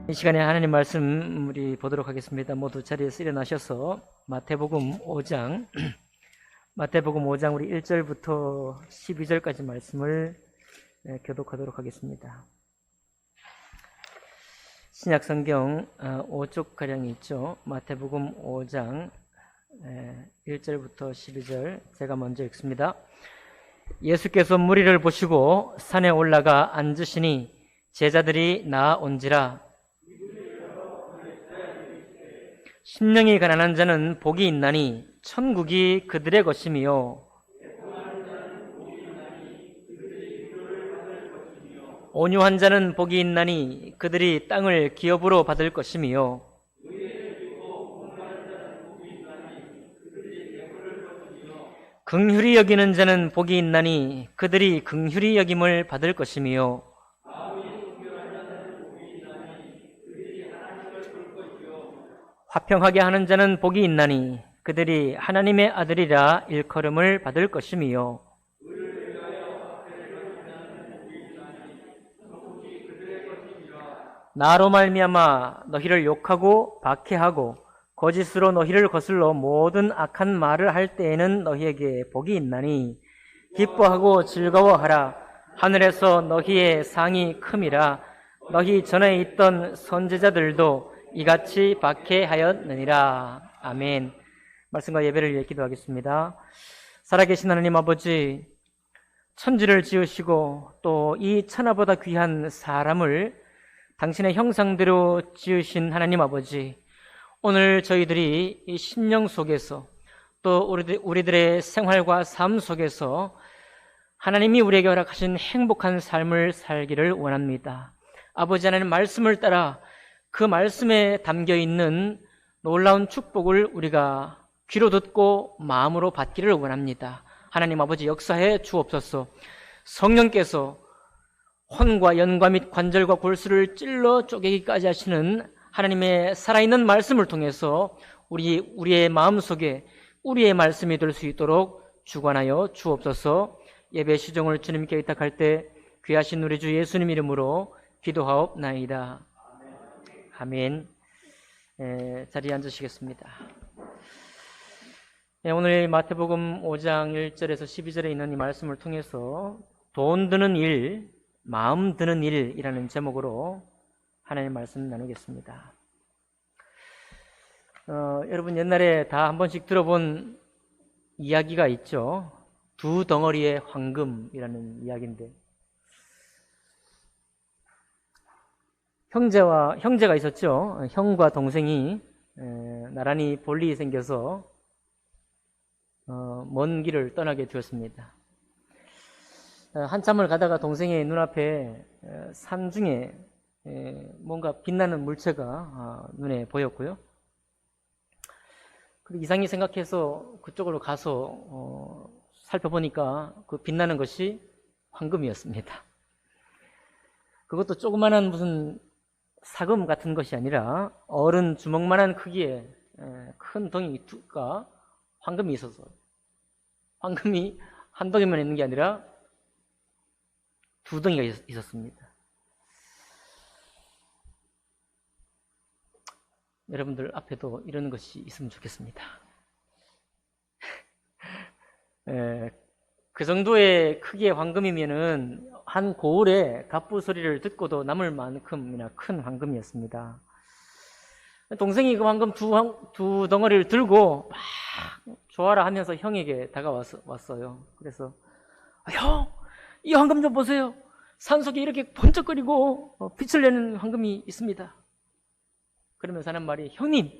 이 시간에 하나님 말씀 우리 보도록 하겠습니다. 모두 자리에서 일어나셔서 마태복음 5장 우리 1절부터 12절까지 말씀을 교독하도록 하겠습니다. 신약성경 5쪽가량이 있죠. 마태복음 5장 1절부터 12절 제가 먼저 읽습니다. 예수께서 무리를 보시고 산에 올라가 앉으시니 제자들이 나아온지라. 심령이 가난한 자는 복이 있나니 천국이 그들의 것이며, 온유한 자는 복이 있나니 그들이 땅을 기업으로 받을 것이며, 긍휼히 여기는 자는 복이 있나니 그들이 긍휼히 여김을 받을 것이며, 화평하게 하는 자는 복이 있나니 그들이 하나님의 아들이라 일컬음을 받을 것이며, 나로 말미암아 너희를 욕하고 박해하고 거짓으로 너희를 거슬러 모든 악한 말을 할 때에는 너희에게 복이 있나니 기뻐하고 즐거워하라. 하늘에서 너희의 상이 큼이라. 너희 전에 있던 선지자들도 이같이 박해하였느니라. 아멘. 말씀과 예배를 위해 기도하겠습니다. 살아계신 하나님 아버지, 천지를 지으시고 또 이 천하보다 귀한 사람을 당신의 형상대로 지으신 하나님 아버지, 오늘 저희들이 이 심령 속에서 또 우리들의 생활과 삶 속에서 하나님이 우리에게 허락하신 행복한 삶을 살기를 원합니다. 아버지 하나님 말씀을 따라 그 말씀에 담겨있는 놀라운 축복을 우리가 귀로 듣고 마음으로 받기를 원합니다. 하나님 아버지 역사해 주옵소서. 성령께서 혼과 연과 및 관절과 골수를 찔러 쪼개기까지 하시는 하나님의 살아있는 말씀을 통해서 우리의 마음속에 우리의 말씀이 될 수 있도록 주관하여 주옵소서. 예배 시종을 주님께 의탁할 때 귀하신 우리 주 예수님 이름으로 기도하옵나이다. 아멘. 자리에 앉으시겠습니다. 오늘 마태복음 5장 1절에서 12절에 있는 이 말씀을 통해서 돈 드는 일, 마음 드는 일이라는 제목으로 하나님 말씀 나누겠습니다. 여러분 옛날에 다 한 번씩 들어본 이야기가 있죠. 두 덩어리의 황금이라는 이야기인데, 형제가 있었죠. 형과 동생이 나란히 볼일이 생겨서 먼 길을 떠나게 되었습니다. 한참을 가다가 동생의 눈앞에 산 중에 뭔가 빛나는 물체가 눈에 보였고요. 그리고 이상히 생각해서 그쪽으로 가서 살펴보니까 그 빛나는 것이 황금이었습니다. 그것도 조그마한 무슨 사금 같은 것이 아니라 어른 주먹만한 크기의 큰 덩이가 황금이 있어서, 황금이 한 덩이만 있는 게 아니라 두 덩이가 있었습니다. 여러분들 앞에도 이런 것이 있으면 좋겠습니다. 그 정도의 크기의 황금이면은 한 고을의 갑부 소리를 듣고도 남을 만큼이나 큰 황금이었습니다. 동생이 그 황금 두 덩어리를 들고 막 좋아라 하면서 형에게 다가왔어요. 그래서 형, 이 황금 좀 보세요. 산속에 이렇게 번쩍거리고 빛을 내는 황금이 있습니다. 그러면서 하는 말이, 형님,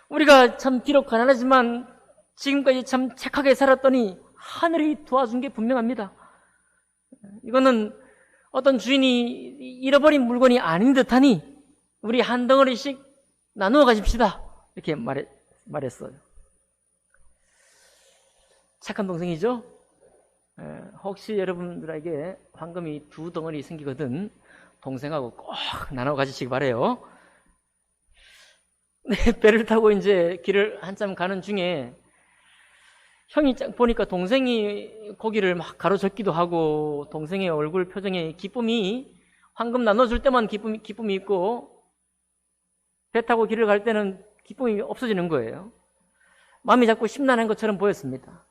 우리가 참 비록 가난하지만 지금까지 참 착하게 살았더니 하늘이 도와준 게 분명합니다. 이거는 어떤 주인이 잃어버린 물건이 아닌 듯하니 우리 한 덩어리씩 나누어 가십시다. 이렇게 말했어요. 착한 동생이죠? 혹시 여러분들에게 황금이 두 덩어리 생기거든 동생하고 꼭 나눠 가지시기 바래요. 배를 타고 이제 길을 한참 가는 중에 형이 보니까 동생이 고기를 막 가로젓기도 하고 동생의 얼굴 표정에 기쁨이, 황금 나눠줄 때만 기쁨이 있고 배 타고 길을 갈 때는 기쁨이 없어지는 거예요. 마음이 자꾸 심란한 것처럼 보였습니다.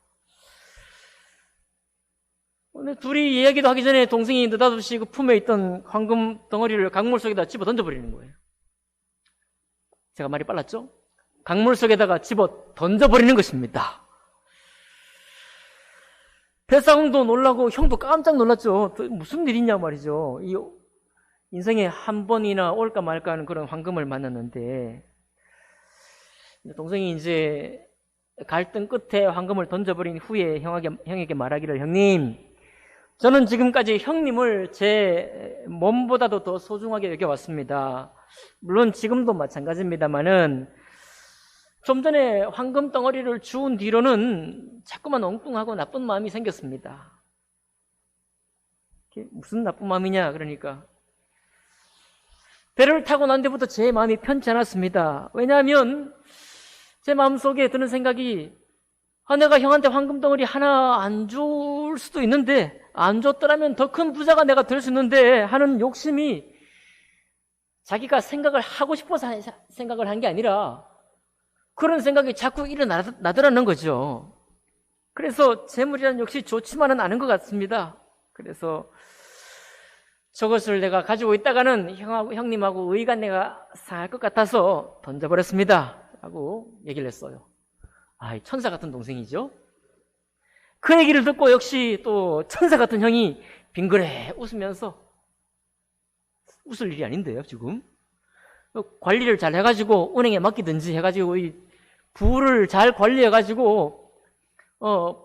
근데 둘이 이야기도 하기 전에 동생이 느닷없이 그 품에 있던 황금 덩어리를 강물 속에다 집어 던져버리는 거예요. 제가 말이 빨랐죠? 강물 속에다가 집어 던져버리는 것입니다. 배상도 놀라고 형도 깜짝 놀랐죠. 무슨 일이냐 말이죠. 이 인생에 한 번이나 올까 말까 하는 그런 황금을 만났는데, 동생이 이제 갈등 끝에 황금을 던져버린 후에 형에게 말하기를, 형님, 저는 지금까지 형님을 제 몸보다도 더 소중하게 여겨왔습니다. 물론 지금도 마찬가지입니다만은 좀 전에 황금 덩어리를 주운 뒤로는 자꾸만 엉뚱하고 나쁜 마음이 생겼습니다. 무슨 나쁜 마음이냐 그러니까, 배를 타고 난 뒤부터 제 마음이 편치 않았습니다. 왜냐하면 제 마음속에 드는 생각이, 내가 형한테 황금 덩어리 하나 안 줄 수도 있는데, 안 줬더라면 더 큰 부자가 내가 될 수 있는데 하는 욕심이, 자기가 생각을 하고 싶어서 생각을 한 게 아니라 그런 생각이 자꾸 일어나더라는 거죠. 그래서 재물이라는 역시 좋지만은 않은 것 같습니다. 그래서 저것을 내가 가지고 있다가는 형님하고 의가 내가 상할 것 같아서 던져버렸습니다 라고 얘기를 했어요. 천사 같은 동생이죠. 그 얘기를 듣고 역시 또 천사 같은 형이 빙그레 웃으면서, 웃을 일이 아닌데요 지금, 관리를 잘 해가지고 은행에 맡기든지 해가지고 이 부를 잘 관리해가지고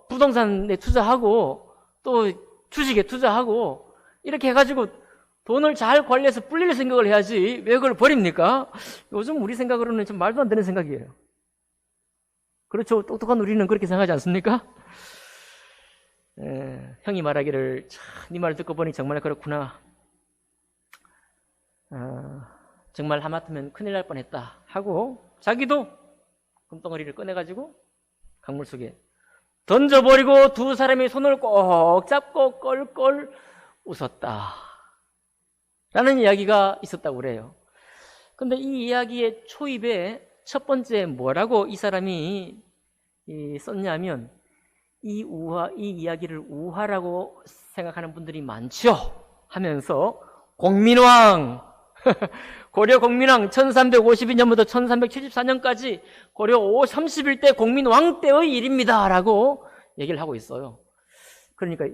부동산에 투자하고 또 주식에 투자하고 이렇게 해가지고 돈을 잘 관리해서 불릴 생각을 해야지 왜 그걸 버립니까? 요즘 우리 생각으로는 좀 말도 안 되는 생각이에요. 그렇죠? 똑똑한 우리는 그렇게 생각하지 않습니까? 형이 말하기를, 네 말을 듣고 보니 정말 그렇구나. 정말 하마터면 큰일 날 뻔했다 하고 자기도 금덩어리를 꺼내가지고 강물 속에 던져버리고 두 사람이 손을 꼭 잡고 껄껄 웃었다 라는 이야기가 있었다고 그래요. 근데 이 이야기의 초입에 첫 번째 뭐라고 이 사람이 썼냐면, 이 이야기를 우화라고 생각하는 분들이 많죠 하면서, 공민왕 고려 공민왕 1352년부터 1374년까지 고려 31대 공민왕 때의 일입니다 라고 얘기를 하고 있어요. 그러니까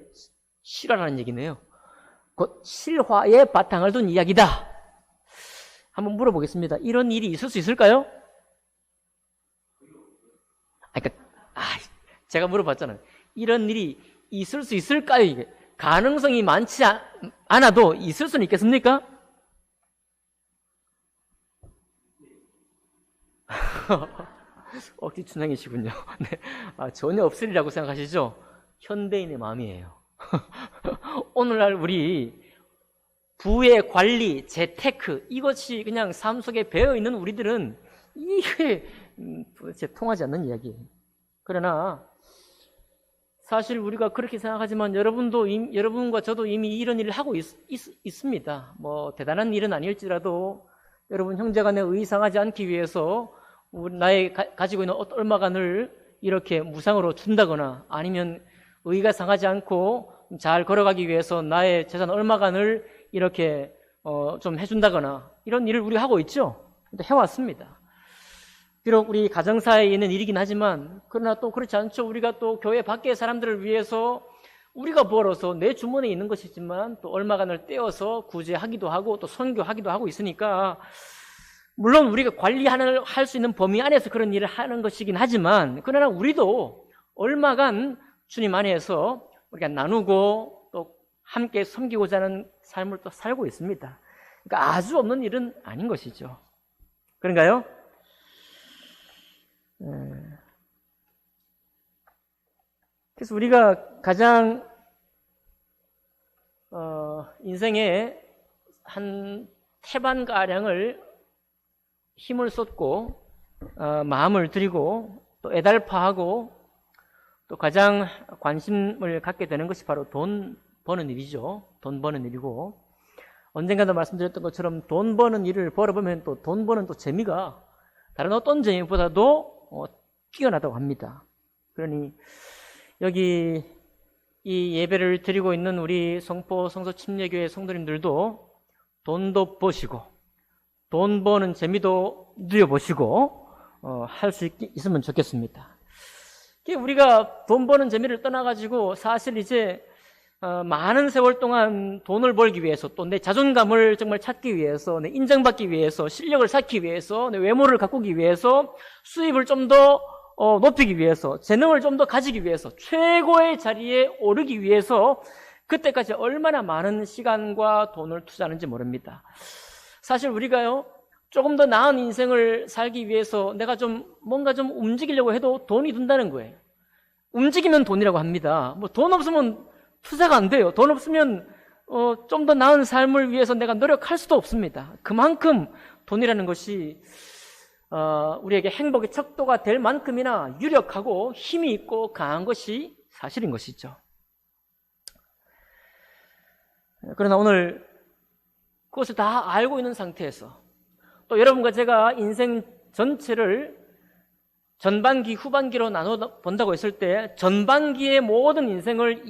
실화라는 얘기네요. 곧 실화의 바탕을 둔 이야기다. 한번 물어보겠습니다. 이런 일이 있을 수 있을까요? 제가 물어봤잖아요. 이런 일이 있을 수 있을까요? 이게 가능성이 많지 않아도 있을 수는 있겠습니까? 억지춘향이시군요. 네. 전혀 없으리라고 생각하시죠? 현대인의 마음이에요. 오늘날 우리 부의 관리, 재테크, 이것이 그냥 삶 속에 배어있는 우리들은 이게 도대체 통하지 않는 이야기예요. 그러나 사실 우리가 그렇게 생각하지만 여러분과 저도 이미 이런 일을 하고 있습니다. 뭐 대단한 일은 아닐지라도 여러분 형제간에 의상하지 않기 위해서 나의 가지고 있는 얼마간을 이렇게 무상으로 준다거나, 아니면 의가 상하지 않고 잘 걸어가기 위해서 나의 재산 얼마간을 이렇게 좀 해준다거나, 이런 일을 우리가 하고 있죠. 해왔습니다. 비록 우리 가정사에 있는 일이긴 하지만, 그러나 또 그렇지 않죠. 우리가 또 교회 밖의 사람들을 위해서 우리가 벌어서 내 주머니에 있는 것이지만 또 얼마간을 떼어서 구제하기도 하고 또 선교하기도 하고 있으니까, 물론 우리가 할 수 있는 범위 안에서 그런 일을 하는 것이긴 하지만, 그러나 우리도 얼마간 주님 안에서 우리가 나누고 또 함께 섬기고자 하는 삶을 또 살고 있습니다. 그러니까 아주 없는 일은 아닌 것이죠. 그런가요? 그래서 우리가 가장 인생의 한 태반가량을 힘을 쏟고 마음을 들이고 또 애달파하고 또 가장 관심을 갖게 되는 것이 바로 돈 버는 일이죠. 돈 버는 일이고, 언젠가도 말씀드렸던 것처럼 돈 버는 일을 벌어보면 또 돈 버는 또 재미가 다른 어떤 재미보다도 뛰어나다고 합니다. 그러니 여기 이 예배를 드리고 있는 우리 성포 성서 침례교회 성도님들도 돈도 버시고 돈 버는 재미도 누려보시고 할 수 있으면 좋겠습니다. 우리가 돈 버는 재미를 떠나가지고 사실 이제 많은 세월 동안 돈을 벌기 위해서 또 내 자존감을 정말 찾기 위해서 내 인정받기 위해서 실력을 쌓기 위해서 내 외모를 가꾸기 위해서 수입을 좀 더 높이기 위해서 재능을 좀 더 가지기 위해서 최고의 자리에 오르기 위해서 그때까지 얼마나 많은 시간과 돈을 투자하는지 모릅니다. 사실 우리가요 조금 더 나은 인생을 살기 위해서 내가 뭔가 좀 움직이려고 해도 돈이 든다는 거예요. 움직이면 돈이라고 합니다. 뭐 돈 없으면 투자가 안 돼요. 돈 없으면 좀 더 나은 삶을 위해서 내가 노력할 수도 없습니다. 그만큼 돈이라는 것이 우리에게 행복의 척도가 될 만큼이나 유력하고 힘이 있고 강한 것이 사실인 것이죠. 그러나 오늘 그것을 다 알고 있는 상태에서 또 여러분과 제가 인생 전체를 전반기, 후반기로 나눠 본다고 했을 때 전반기의 모든 인생을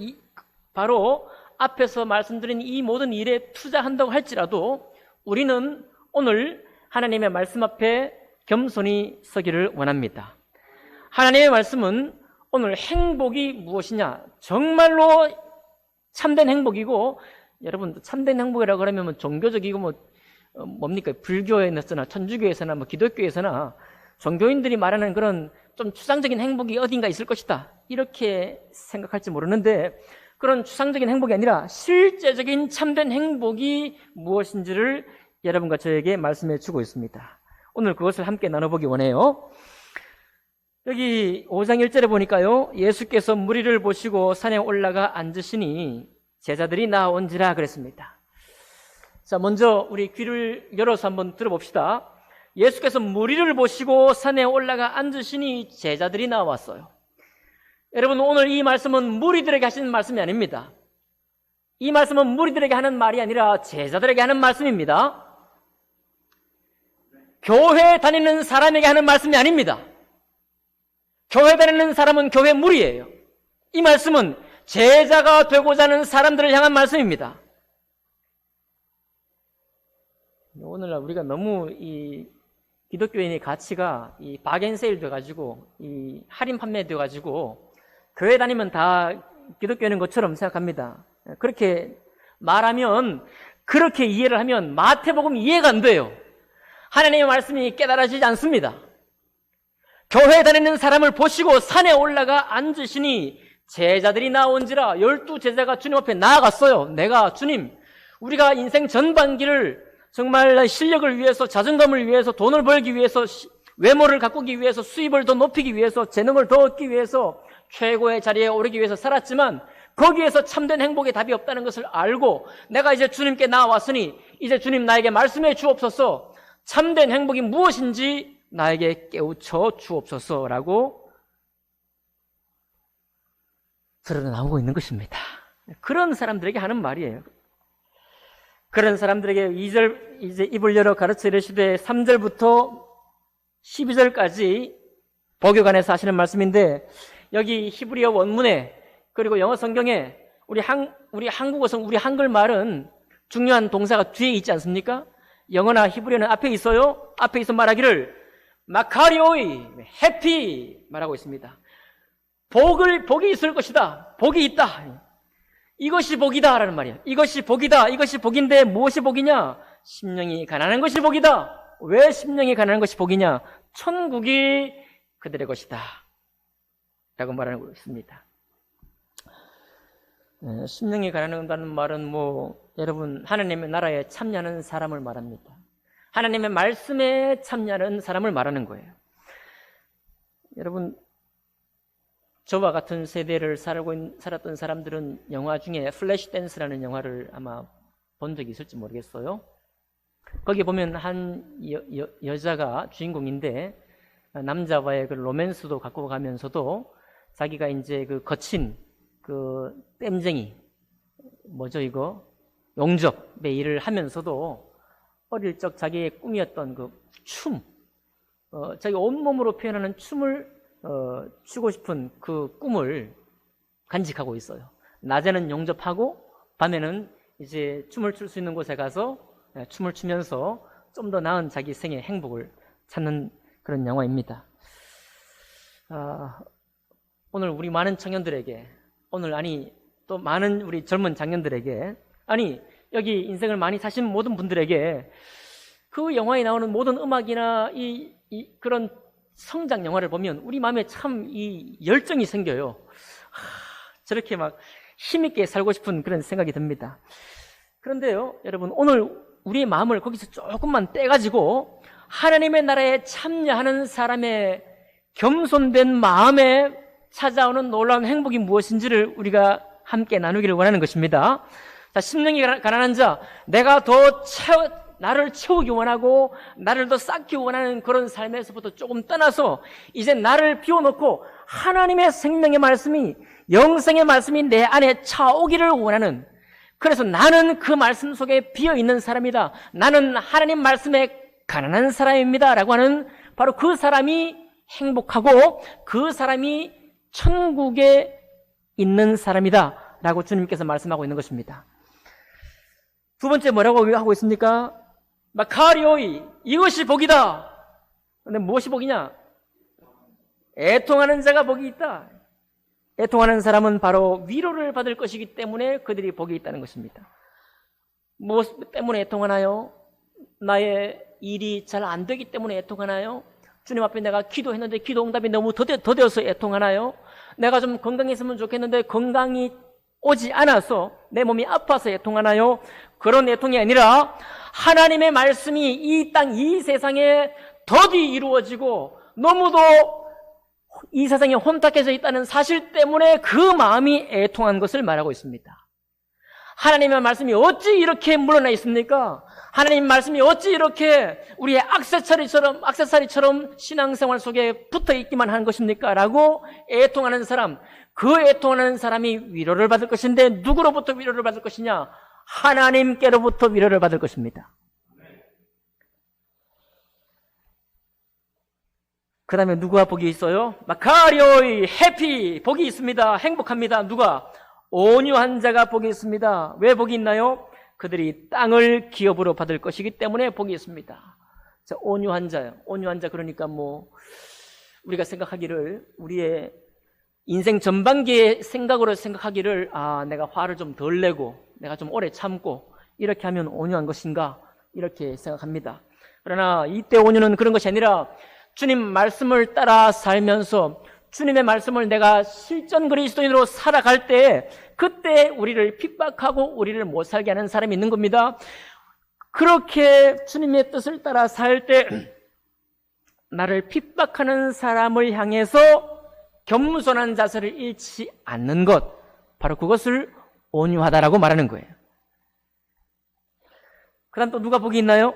바로 앞에서 말씀드린 이 모든 일에 투자한다고 할지라도 우리는 오늘 하나님의 말씀 앞에 겸손히 서기를 원합니다. 하나님의 말씀은 오늘 행복이 무엇이냐, 정말로 참된 행복이고, 여러분 참된 행복이라고 하면 종교적이고 뭡니까? 불교에서나 천주교에서나 기독교에서나 종교인들이 말하는 그런 좀 추상적인 행복이 어딘가 있을 것이다 이렇게 생각할지 모르는데, 그런 추상적인 행복이 아니라 실제적인 참된 행복이 무엇인지를 여러분과 저에게 말씀해 주고 있습니다. 오늘 그것을 함께 나눠보기 원해요. 여기 5장 1절에 보니까요, 예수께서 무리를 보시고 산에 올라가 앉으시니 제자들이 나온지라 그랬습니다. 자, 먼저 우리 귀를 열어서 한번 들어봅시다. 예수께서 무리를 보시고 산에 올라가 앉으시니 제자들이 나왔어요. 여러분, 오늘 이 말씀은 무리들에게 하시는 말씀이 아닙니다. 이 말씀은 무리들에게 하는 말이 아니라 제자들에게 하는 말씀입니다. 교회 다니는 사람에게 하는 말씀이 아닙니다. 교회 다니는 사람은 교회 무리예요. 이 말씀은 제자가 되고자 하는 사람들을 향한 말씀입니다. 오늘날 우리가 너무 이 기독교인의 가치가 이 박앤세일 돼가지고 이 할인 판매 돼가지고 교회 다니면 다 기독교인인 것처럼 생각합니다. 그렇게 말하면, 그렇게 이해를 하면 마태복음 이해가 안 돼요. 하나님의 말씀이 깨달아지지 않습니다. 교회 다니는 사람을 보시고 산에 올라가 앉으시니 제자들이 나온지라. 12제자가 주님 앞에 나아갔어요. 내가 주님, 우리가 인생 전반기를 정말 실력을 위해서, 자존감을 위해서, 돈을 벌기 위해서, 외모를 가꾸기 위해서, 수입을 더 높이기 위해서, 재능을 더 얻기 위해서 최고의 자리에 오르기 위해서 살았지만 거기에서 참된 행복의 답이 없다는 것을 알고 내가 이제 주님께 나왔으니 이제 주님 나에게 말씀해 주옵소서, 참된 행복이 무엇인지 나에게 깨우쳐 주옵소서라고 드러나오고 있는 것입니다. 그런 사람들에게 하는 말이에요. 그런 사람들에게 2절 이제 입을 열어 가르쳐 이르시되 3절부터 12절까지 복역안에서 하시는 말씀인데, 여기 히브리어 원문에 그리고 영어 성경에 우리 한국어 우리 한글 말은 중요한 동사가 뒤에 있지 않습니까? 영어나 히브리어는 앞에 있어요. 앞에 있어 말하기를 마카리오이, 해피 말하고 있습니다. 복이 있을 것이다. 복이 있다. 이것이 복이다라는 말이에요. 이것이 복이다. 이것이 복인데 무엇이 복이냐? 심령이 가난한 것이 복이다. 왜 심령이 가난한 것이 복이냐? 천국이 그들의 것이다 라고 말하고 있습니다. 심령이 가난하다는 말은 여러분, 하나님의 나라에 참여하는 사람을 말합니다. 하나님의 말씀에 참여하는 사람을 말하는 거예요. 여러분, 저와 같은 세대를 살았던 사람들은 영화 중에 플래시 댄스라는 영화를 아마 본 적이 있을지 모르겠어요. 거기 보면 한 여자가 주인공인데 남자와의 그 로맨스도 갖고 가면서도 자기가 이제 그 거친 그 땜쟁이, 뭐죠 이거? 용접의 일을 하면서도 어릴 적 자기의 꿈이었던 그 춤, 자기 온몸으로 표현하는 춤을 추고 싶은 그 꿈을 간직하고 있어요. 낮에는 용접하고 밤에는 이제 춤을 출 수 있는 곳에 가서 춤을 추면서 좀 더 나은 자기 생의 행복을 찾는 그런 영화입니다. 오늘 우리 많은 청년들에게, 또 많은 우리 젊은 장년들에게, 여기 인생을 많이 사신 모든 분들에게 그 영화에 나오는 모든 음악이나 그런 성장 영화를 보면 우리 마음에 참 이 열정이 생겨요. 저렇게 막 힘있게 살고 싶은 그런 생각이 듭니다. 그런데요, 여러분, 오늘 우리의 마음을 거기서 조금만 떼가지고 하나님의 나라에 참여하는 사람의 겸손된 마음에 찾아오는 놀라운 행복이 무엇인지를 우리가 함께 나누기를 원하는 것입니다. 자, 심령이 가난한 자, 내가 나를 채우기 원하고 나를 더 쌓기 원하는 그런 삶에서부터 조금 떠나서 이제 나를 비워놓고 하나님의 생명의 말씀이, 영생의 말씀이 내 안에 차오기를 원하는, 그래서 나는 그 말씀 속에 비어있는 사람이다, 나는 하나님 말씀에 가난한 사람입니다 라고 하는 바로 그 사람이 행복하고 그 사람이 천국에 있는 사람이다 라고 주님께서 말씀하고 있는 것입니다. 두 번째 뭐라고 하고 있습니까? 마카리오이, 이것이 복이다. 근데 무엇이 복이냐? 애통하는 자가 복이 있다. 애통하는 사람은 바로 위로를 받을 것이기 때문에 그들이 복이 있다는 것입니다. 무엇 때문에 애통하나요? 나의 일이 잘 안 되기 때문에 애통하나요? 주님 앞에 내가 기도했는데 기도 응답이 너무 더뎌서 애통하나요? 내가 좀 건강했으면 좋겠는데 건강이 오지 않아서 내 몸이 아파서 애통하나요? 그런 애통이 아니라 하나님의 말씀이 이 땅, 이 세상에 더디 이루어지고 너무도 이 세상에 혼탁해져 있다는 사실 때문에 그 마음이 애통한 것을 말하고 있습니다. 하나님의 말씀이 어찌 이렇게 물러나 있습니까? 하나님 말씀이 어찌 이렇게 우리의 액세서리처럼 신앙생활 속에 붙어 있기만 한 것입니까? 라고 애통하는 사람, 그 애통하는 사람이 위로를 받을 것인데 누구로부터 위로를 받을 것이냐? 하나님께로부터 위로를 받을 것입니다. 그 다음에 누구와 복이 있어요? 마카리오이, 해피, 복이 있습니다. 행복합니다. 누가? 온유한 자가 복이 있습니다. 왜 복이 있나요? 그들이 땅을 기업으로 받을 것이기 때문에 복이 있습니다. 자, 온유한 자요. 온유한 자, 그러니까 우리가 생각하기를, 우리의 인생 전반기의 생각으로 생각하기를, 내가 화를 좀 덜 내고 내가 좀 오래 참고 이렇게 하면 온유한 것인가, 이렇게 생각합니다. 그러나 이때 온유는 그런 것이 아니라 주님 말씀을 따라 살면서 주님의 말씀을 내가 실전 그리스도인으로 살아갈 때, 그때 우리를 핍박하고 우리를 못 살게 하는 사람이 있는 겁니다. 그렇게 주님의 뜻을 따라 살 때 나를 핍박하는 사람을 향해서 겸손한 자세를 잃지 않는 것, 바로 그것을 온유하다라고 말하는 거예요. 그 다음 또 누가 복이 있나요?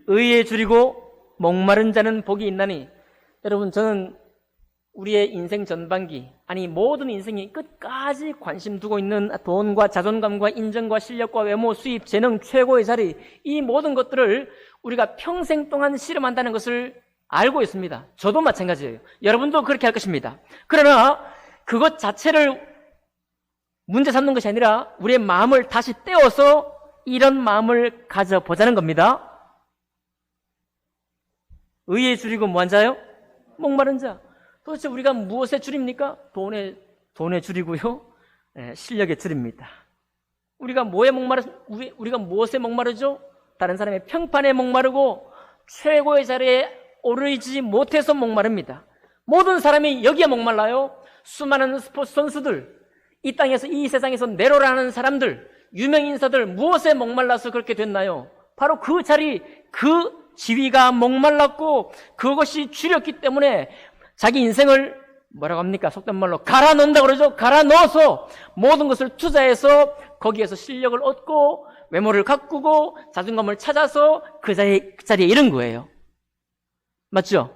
의에 줄이고 목마른 자는 복이 있나니. 여러분, 저는 우리의 인생 전반기, 모든 인생이 끝까지 관심 두고 있는 돈과 자존감과 인정과 실력과 외모, 수입, 재능, 최고의 자리, 이 모든 것들을 우리가 평생 동안 실험한다는 것을 알고 있습니다. 저도 마찬가지예요. 여러분도 그렇게 할 것입니다. 그러나 그것 자체를 문제 삼는 것이 아니라 우리의 마음을 다시 떼어서 이런 마음을 가져보자는 겁니다. 의에 줄이고 뭐한 자요? 목마른 자. 도대체 우리가 무엇에 줄입니까? 돈에 줄이고요. 실력에 줄입니다. 우리가 무엇에 목마르죠? 다른 사람의 평판에 목마르고 최고의 자리에 오르지 못해서 목마릅니다. 모든 사람이 여기에 목말라요. 수많은 스포츠 선수들, 이 땅에서, 이 세상에서 내로라는 사람들, 유명 인사들, 무엇에 목말라서 그렇게 됐나요? 바로 그 자리, 그 지위가 목말랐고 그것이 줄였기 때문에 자기 인생을 뭐라고 합니까? 속된 말로 갈아 넣는다 그러죠. 갈아 넣어서 모든 것을 투자해서 거기에서 실력을 얻고 외모를 가꾸고 자존감을 찾아서 그 자리에 이른 거예요. 맞죠?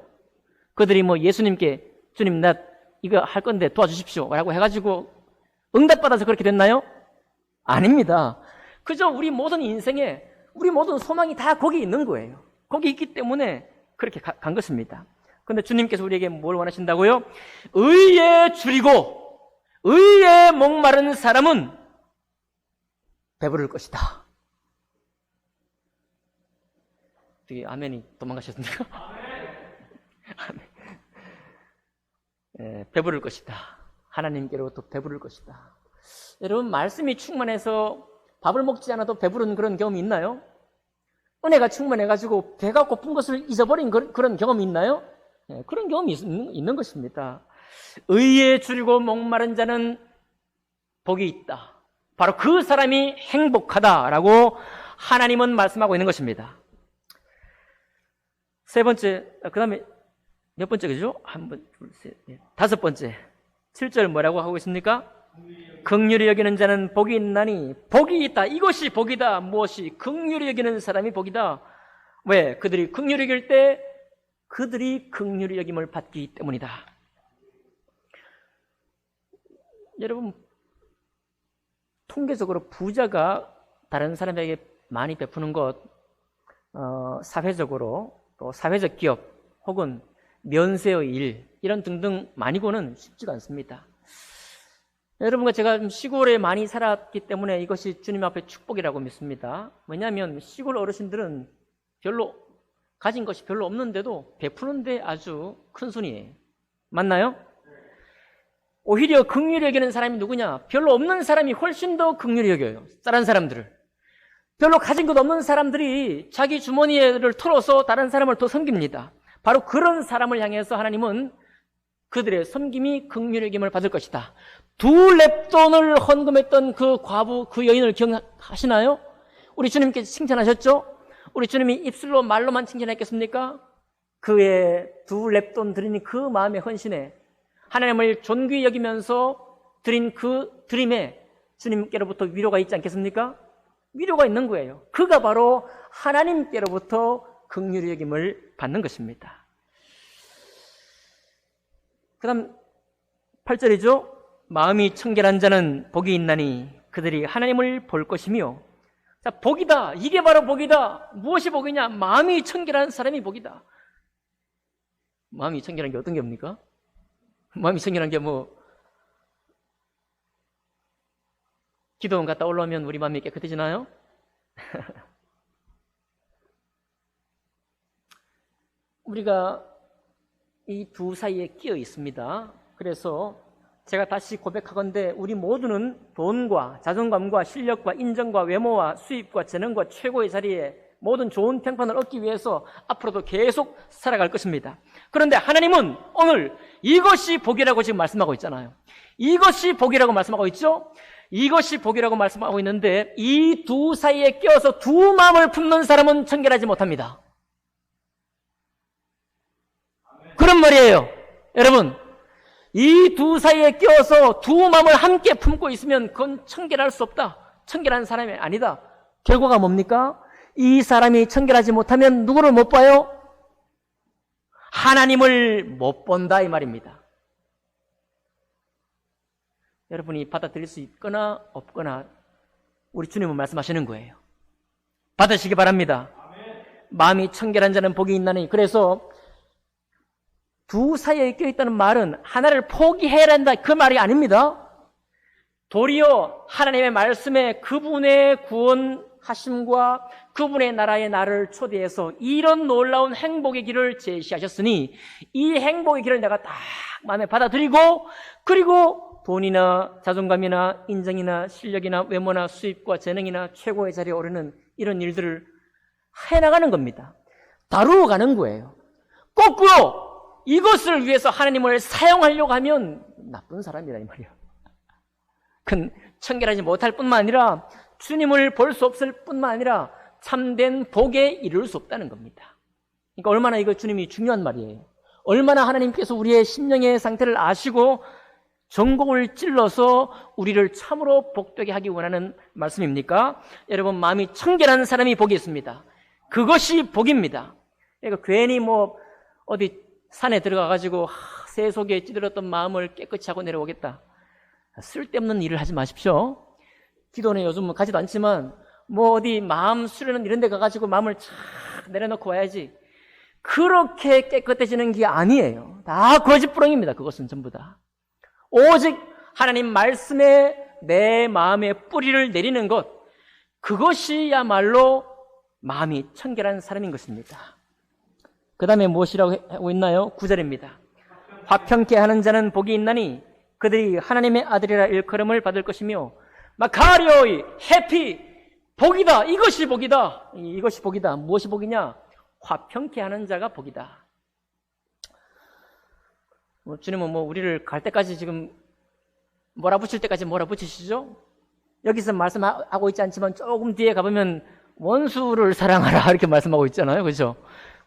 그들이 예수님께 주님, 나 이거 할 건데 도와주십시오 라고 해가지고 응답받아서 그렇게 됐나요? 아닙니다. 그저 우리 모든 인생에 우리 모든 소망이 다 거기 있는 거예요. 거기 있기 때문에 그렇게 간 것입니다. 그런데 주님께서 우리에게 뭘 원하신다고요? 의에 줄이고 의에 목마른 사람은 배부를 것이다. 되게 아멘이 도망가셨습니까? 아멘. 배부를 것이다. 하나님께로부터 배부를 것이다. 여러분, 말씀이 충만해서 밥을 먹지 않아도 배부른 그런 경험이 있나요? 은혜가 충만해가지고 배가 고픈 것을 잊어버린 그런 경험이 있나요? 그런 경험이 있는 것입니다. 의에 줄이고 목마른 자는 복이 있다. 바로 그 사람이 행복하다라고 하나님은 말씀하고 있는 것입니다. 세 번째, 그 다음에 몇 번째, 그죠? 한 번, 둘, 셋, 넷, 다섯 번째. 7절 뭐라고 하고 있습니까? 긍휼히 여기는 자는 복이 있나니 복이 있다. 이것이 복이다. 무엇이? 긍휼히 여기는 사람이 복이다. 왜? 그들이 긍휼히 여길 때 그들이 긍휼히 여김을 받기 때문이다. 여러분, 통계적으로 부자가 다른 사람에게 많이 베푸는 것, 사회적으로 또 사회적 기업 혹은 면세의 일 이런 등등 많이고는 쉽지가 않습니다. 여러분과 제가 좀 시골에 많이 살았기 때문에 이것이 주님 앞에 축복이라고 믿습니다. 왜냐하면 시골 어르신들은 별로 가진 것이 별로 없는데도 베푸는데 아주 큰 손이에요. 맞나요? 오히려 긍휼히 여기는 사람이 누구냐? 별로 없는 사람이 훨씬 더 긍휼히 여겨요. 다른 사람들을. 별로 가진 것 없는 사람들이 자기 주머니를 털어서 다른 사람을 더 섬깁니다. 바로 그런 사람을 향해서 하나님은 그들의 섬김이 긍휼히 여김을 받을 것이다. 2렙돈을 헌금했던 그 과부, 그 여인을 기억하시나요? 우리 주님께서 칭찬하셨죠? 우리 주님이 입술로 말로만 칭찬했겠습니까? 그의 2렙돈 드린 그 마음의 헌신에 하나님을 존귀히 여기면서 드린 그 드림에 주님께로부터 위로가 있지 않겠습니까? 위로가 있는 거예요. 그가 바로 하나님께로부터 긍휼히 여김을 받는 것입니다. 그 다음 8절이죠. 마음이 청결한 자는 복이 있나니 그들이 하나님을 볼 것이며. 자, 복이다. 이게 바로 복이다. 무엇이 복이냐? 마음이 청결한 사람이 복이다. 마음이 청결한 게 어떤 겁니까? 마음이 청결한 게 기도원 갔다 올라오면 우리 마음이 깨끗해지나요? 우리가 이 두 사이에 끼어 있습니다. 그래서 제가 다시 고백하건대 우리 모두는 돈과 자존감과 실력과 인정과 외모와 수입과 재능과 최고의 자리에 모든 좋은 평판을 얻기 위해서 앞으로도 계속 살아갈 것입니다. 그런데 하나님은 오늘 이것이 복이라고 지금 말씀하고 있잖아요. 이것이 복이라고 말씀하고 있죠? 이것이 복이라고 말씀하고 있는데 이 두 사이에 껴서 두 마음을 품는 사람은 청결하지 못합니다. 그런 말이에요. 여러분, 이 두 사이에 껴서 두 마음을 함께 품고 있으면 그건 청결할 수 없다. 청결한 사람이 아니다. 결과가 뭡니까? 이 사람이 청결하지 못하면 누구를 못 봐요? 하나님을 못 본다 이 말입니다. 여러분이 받아들일 수 있거나 없거나 우리 주님은 말씀하시는 거예요. 받으시기 바랍니다. 마음이 청결한 자는 복이 있나니. 그래서 두 사이에 껴있다는 말은 하나를 포기해야 한다 그 말이 아닙니다. 도리어 하나님의 말씀에 그분의 구원하심과 그분의 나라의 나를 초대해서 이런 놀라운 행복의 길을 제시하셨으니 이 행복의 길을 내가 딱 마음에 받아들이고 그리고 돈이나 자존감이나 인정이나 실력이나 외모나 수입과 재능이나 최고의 자리에 오르는 이런 일들을 해나가는 겁니다. 다루어 가는 거예요. 거꾸로 이것을 위해서 하나님을 사용하려고 하면 나쁜 사람이다 이 말이에요. 그건 청결하지 못할 뿐만 아니라 주님을 볼 수 없을 뿐만 아니라 참된 복에 이를 수 없다는 겁니다. 그러니까 얼마나 이거 주님이 중요한 말이에요. 얼마나 하나님께서 우리의 심령의 상태를 아시고 전곡을 찔러서 우리를 참으로 복되게 하기 원하는 말씀입니까? 여러분, 마음이 청결한 사람이 복이 있습니다. 그것이 복입니다. 그러니까 괜히 어디 산에 들어가가지고 새 속에 찌들었던 마음을 깨끗이 하고 내려오겠다. 쓸데없는 일을 하지 마십시오. 기도는 요즘은 가지도 않지만 뭐 어디 마음 수련은 이런 데 가가지고 마음을 착 내려놓고 와야지. 그렇게 깨끗해지는 게 아니에요. 다 거짓부렁입니다. 그것은 전부 다. 오직 하나님 말씀에 내 마음의 뿌리를 내리는 것, 그것이야말로 마음이 청결한 사람인 것입니다. 그 다음에 무엇이라고 하고 있나요? 9절입니다. 화평케 하는 자는 복이 있나니 그들이 하나님의 아들이라 일컬음을 받을 것이며 마카리오이 해피 복이다. 이것이 복이다. 이것이 복이다. 무엇이 복이냐? 화평케 하는 자가 복이다. 주님은 우리를 갈 때까지 지금 몰아붙일 때까지 몰아붙이시죠? 여기서 말씀하고 있지 않지만 조금 뒤에 가보면 원수를 사랑하라 이렇게 말씀하고 있잖아요. 그렇죠?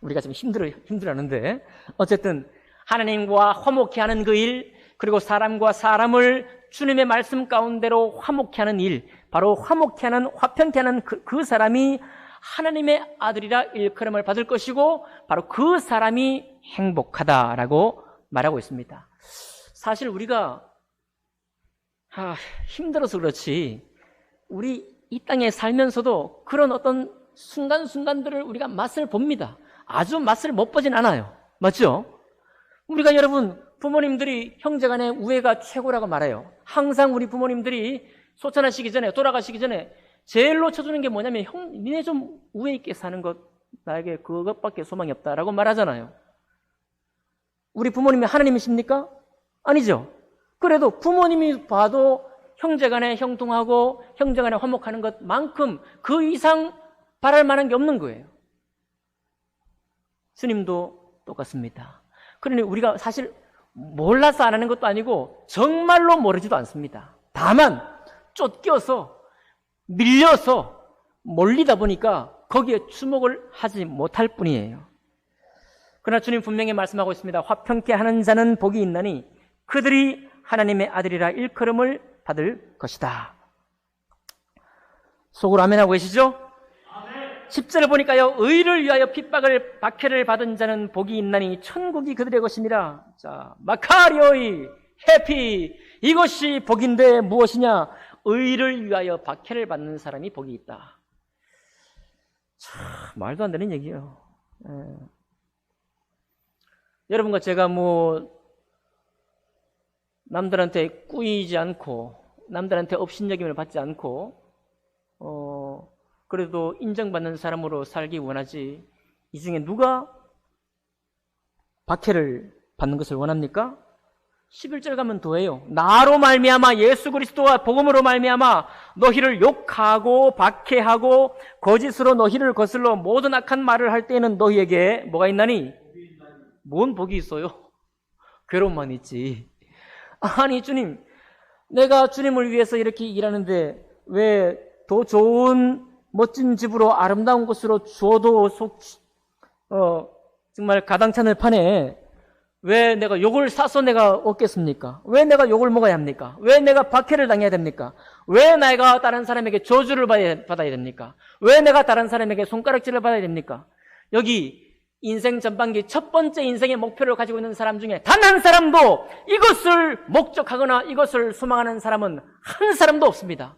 우리가 좀 힘들어하는데 어쨌든 하나님과 화목케 하는 그 일, 그리고 사람과 사람을 주님의 말씀 가운데로 화목케 하는 일, 바로 화목케 하는, 화평케 하는 그 사람이 하나님의 아들이라 일컬음을 받을 것이고 바로 그 사람이 행복하다라고 말하고 있습니다. 사실 우리가 힘들어서 그렇지 우리 이 땅에 살면서도 그런 어떤 순간순간들을 우리가 맛을 봅니다. 아주 맛을 못 보진 않아요. 맞죠? 우리가 여러분 부모님들이 형제간의 우애가 최고라고 말해요. 항상 우리 부모님들이 소천하시기 전에, 돌아가시기 전에 제일로 쳐주는 게 뭐냐면 니네 좀 우애 있게 사는 것, 나에게 그것밖에 소망이 없다라고 말하잖아요. 우리 부모님이 하나님이십니까? 아니죠. 그래도 부모님이 봐도 형제간에 형통하고 형제간에 화목하는 것만큼 그 이상 바랄 만한 게 없는 거예요. 주님도 똑같습니다. 그러니 우리가 사실 몰라서 안 하는 것도 아니고 정말로 모르지도 않습니다. 다만 쫓겨서 밀려서 몰리다 보니까 거기에 주목을 하지 못할 뿐이에요. 그러나 주님 분명히 말씀하고 있습니다. 화평케 하는 자는 복이 있나니 그들이 하나님의 아들이라 일컬음을 받을 것이다. 속으로 아멘하고 계시죠? 10절을 보니까요, 의를 위하여 핍박을 박해를 받은 자는 복이 있나니 천국이 그들의 것이니라. 자, 마카리오이 해피, 이것이 복인데 무엇이냐? 의를 위하여 박해를 받는 사람이 복이 있다. 참 말도 안 되는 얘기예요. 여러분과 제가 남들한테 꾸이지 않고 남들한테 업신여김을 받지 않고 그래도 인정받는 사람으로 살기 원하지, 이 중에 누가 박해를 받는 것을 원합니까? 11절 가면 더해요. 나로 말미암아 예수 그리스도와 복음으로 말미암아 너희를 욕하고 박해하고 거짓으로 너희를 거슬러 모든 악한 말을 할 때에는 너희에게 뭐가 있나니? 뭔 복이 있어요? 괴로움만 있지. 아니 주님, 내가 주님을 위해서 이렇게 일하는데 왜 더 좋은 멋진 집으로 아름다운 곳으로 주어도 정말 가당찮을 판에 왜 내가 욕을 사서 내가 얻겠습니까? 왜 내가 욕을 먹어야 합니까? 왜 내가 박해를 당해야 됩니까? 왜 내가 다른 사람에게 저주를 받아야 됩니까? 왜 내가 다른 사람에게 손가락질을 받아야 됩니까? 여기 인생 전반기 첫 번째 인생의 목표를 가지고 있는 사람 중에 단 한 사람도 이것을 목적하거나 이것을 소망하는 사람은 한 사람도 없습니다.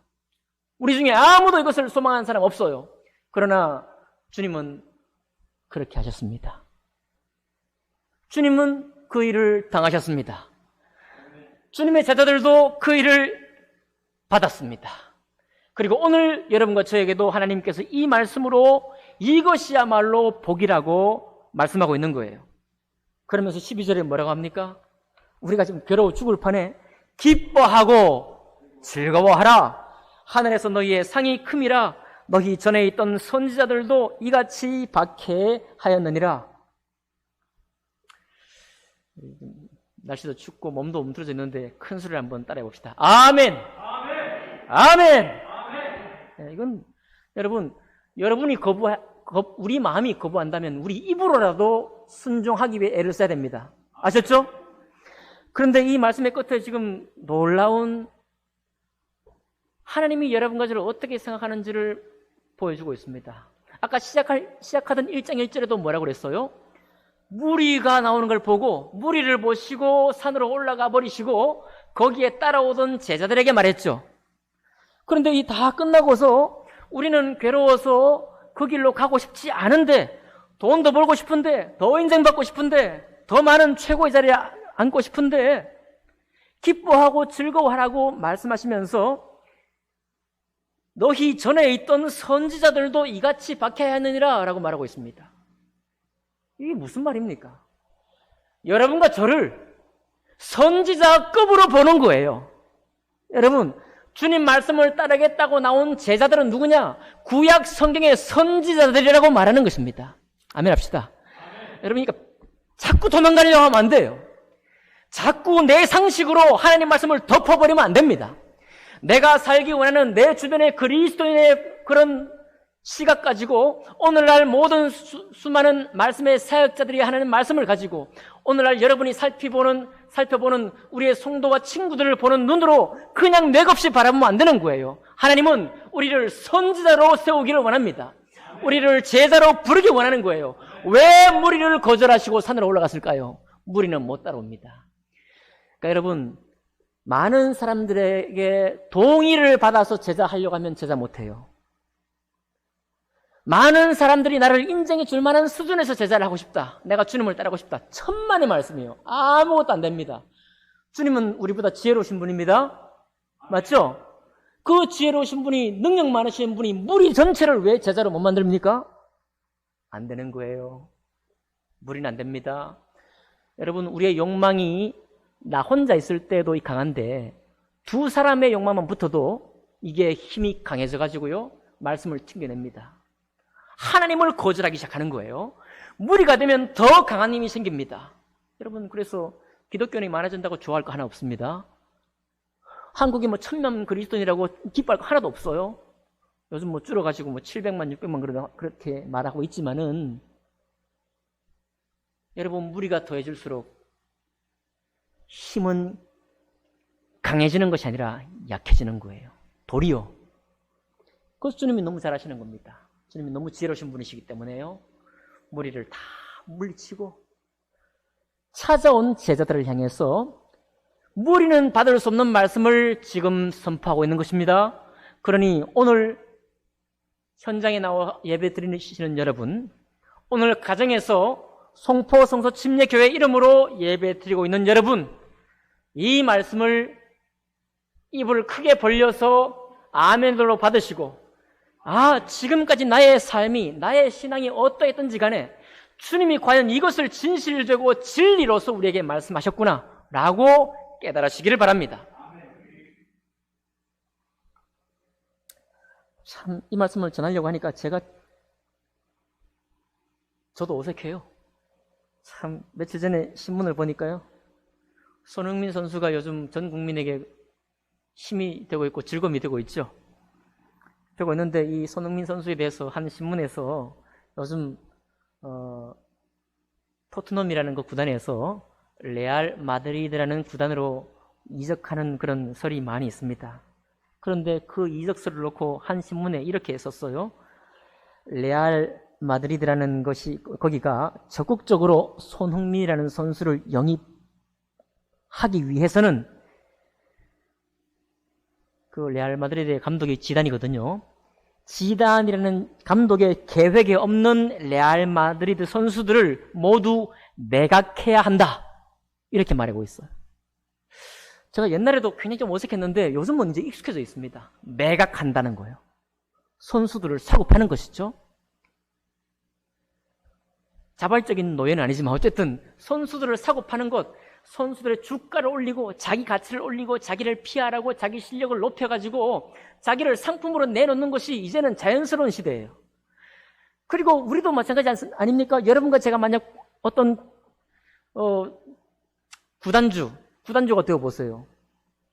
우리 중에 아무도 이것을 소망하는 사람 없어요. 그러나 주님은 그렇게 하셨습니다. 주님은 그 일을 당하셨습니다. 주님의 제자들도 그 일을 받았습니다. 그리고 오늘 여러분과 저에게도 하나님께서 이 말씀으로 이것이야말로 복이라고 말씀하고 있는 거예요. 그러면서 12절에 뭐라고 합니까? 우리가 지금 괴로워 죽을 판에 기뻐하고 즐거워하라. 하늘에서 너희의 상이 큼이라. 너희 전에 있던 선지자들도 이같이 박해하였느니라. 날씨도 춥고 몸도 움츠러져 있는데 큰 소리를 한번 따라해 봅시다. 아멘! 아멘! 아멘! 아멘! 이건 여러분이 우리 마음이 거부한다면 우리 입으로라도 순종하기 위해 애를 써야 됩니다. 아셨죠? 그런데 이 말씀의 끝에 지금 놀라운 하나님이 여러분 가지를 어떻게 생각하는지를 보여주고 있습니다. 아까 시작하던 1장 1절에도 뭐라고 그랬어요? 무리가 나오는 걸 보고 무리를 보시고 산으로 올라가 버리시고 거기에 따라오던 제자들에게 말했죠. 그런데 이 다 끝나고서 우리는 괴로워서 그 길로 가고 싶지 않은데, 돈도 벌고 싶은데, 더 인정받고 싶은데, 더 많은 최고의 자리에 앉고 싶은데, 기뻐하고 즐거워하라고 말씀하시면서 너희 전에 있던 선지자들도 이같이 박해하느니라 라고 말하고 있습니다. 이게 무슨 말입니까? 여러분과 저를 선지자급으로 보는 거예요. 여러분, 주님 말씀을 따르겠다고 나온 제자들은 누구냐? 구약 성경의 선지자들이라고 말하는 것입니다. 아멘 합시다. 여러분, 그러니까 자꾸 도망가려고 하면 안 돼요. 자꾸 내 상식으로 하나님 말씀을 덮어버리면 안 됩니다. 내가 살기 원하는 내 주변의 그리스도인의 그런 시각 가지고 오늘날 모든 수많은 말씀의 사역자들이 하나님 말씀을 가지고 오늘날 여러분이 살펴보는 우리의 성도와 친구들을 보는 눈으로 그냥 맥없이 바라보면 안 되는 거예요. 하나님은 우리를 선지자로 세우기를 원합니다. 우리를 제자로 부르기 원하는 거예요. 왜 무리를 거절하시고 산으로 올라갔을까요? 무리는 못 따라옵니다. 그러니까 여러분, 많은 사람들에게 동의를 받아서 제자하려고 하면 제자 못해요. 많은 사람들이 나를 인정해 줄 만한 수준에서 제자를 하고 싶다, 내가 주님을 따르고 싶다, 천만의 말씀이에요. 아무것도 안 됩니다. 주님은 우리보다 지혜로우신 분입니다. 맞죠? 그 지혜로우신 분이, 능력 많으신 분이 무리 전체를 왜 제자로 못 만듭니까? 안 되는 거예요. 무리는 안 됩니다. 여러분, 우리의 욕망이 나 혼자 있을 때도 강한데 두 사람의 욕망만 붙어도 이게 힘이 강해져 가지고요, 말씀을 튕겨냅니다. 하나님을 거절하기 시작하는 거예요. 무리가 되면 더 강한 힘이 생깁니다. 여러분, 그래서 기독교인이 많아진다고 좋아할 거 하나 없습니다. 한국이 1000만 그리스도인이라고 기뻐할 거 하나도 없어요. 요즘 줄어가지고 700만, 600만 그렇게 말하고 있지만은, 여러분, 무리가 더해질수록 힘은 강해지는 것이 아니라 약해지는 거예요. 도리어. 그래서 주님이 너무 잘하시는 겁니다. 주님이 너무 지혜로우신 분이시기 때문에요, 무리를 다 물리치고 찾아온 제자들을 향해서 무리는 받을 수 없는 말씀을 지금 선포하고 있는 것입니다. 그러니 오늘 현장에 나와 예배 드리시는 여러분, 오늘 가정에서 송포 성서 침례교회 이름으로 예배 드리고 있는 여러분, 이 말씀을 입을 크게 벌려서 아멘으로 받으시고, 지금까지 나의 삶이, 나의 신앙이 어떠했든지 간에 주님이 과연 이것을 진실되고 진리로서 우리에게 말씀하셨구나 라고 깨달으시기를 바랍니다. 참, 이 말씀을 전하려고 하니까 저도 어색해요. 참, 며칠 전에 신문을 보니까요, 손흥민 선수가 요즘 전 국민에게 힘이 되고 있고 즐거움이 되고 있죠. 되고 있는데, 이 손흥민 선수에 대해서 한 신문에서 요즘 토트넘이라는 그 구단에서 레알 마드리드라는 구단으로 이적하는 그런 설이 많이 있습니다. 그런데 그 이적설을 놓고 한 신문에 이렇게 썼어요. 레알 마드리드라는 것이, 거기가 적극적으로 손흥민이라는 선수를 영입하기 위해서는, 그 레알 마드리드의 감독이 지단이거든요. 지단이라는 감독의 계획에 없는 레알 마드리드 선수들을 모두 매각해야 한다, 이렇게 말하고 있어요. 제가 옛날에도 굉장히 좀 어색했는데 요즘은 이제 익숙해져 있습니다. 매각한다는 거예요. 선수들을 사고 파는 것이죠. 자발적인 노예는 아니지만 어쨌든 선수들을 사고 파는 것, 선수들의 주가를 올리고 자기 가치를 올리고 자기를 피하라고 자기 실력을 높여가지고 자기를 상품으로 내놓는 것이 이제는 자연스러운 시대예요. 그리고 우리도 마찬가지 아닙니까? 여러분과 제가 만약 어떤 구단주가 되어보세요.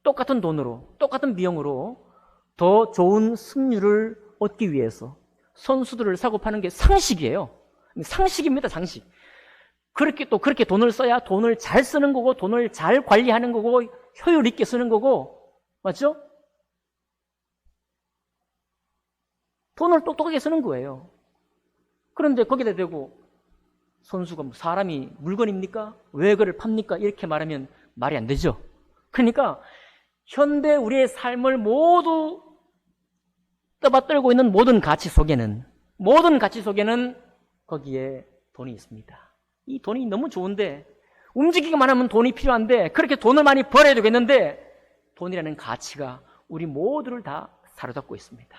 똑같은 돈으로, 똑같은 비용으로 더 좋은 승률을 얻기 위해서 선수들을 사고 파는 게 상식이에요. 상식입니다, 상식. 그렇게 돈을 써야 돈을 잘 쓰는 거고, 돈을 잘 관리하는 거고, 효율 있게 쓰는 거고, 맞죠? 돈을 똑똑하게 쓰는 거예요. 그런데 거기다 대고 선수가 사람이 물건입니까? 왜 그를 팝니까? 이렇게 말하면 말이 안 되죠. 그러니까 현대 우리의 삶을 모두 떠받들고 있는 모든 가치 속에는 거기에 돈이 있습니다. 이 돈이 너무 좋은데, 움직이기만 하면 돈이 필요한데, 그렇게 돈을 많이 벌어야 되겠는데, 돈이라는 가치가 우리 모두를 다 사로잡고 있습니다.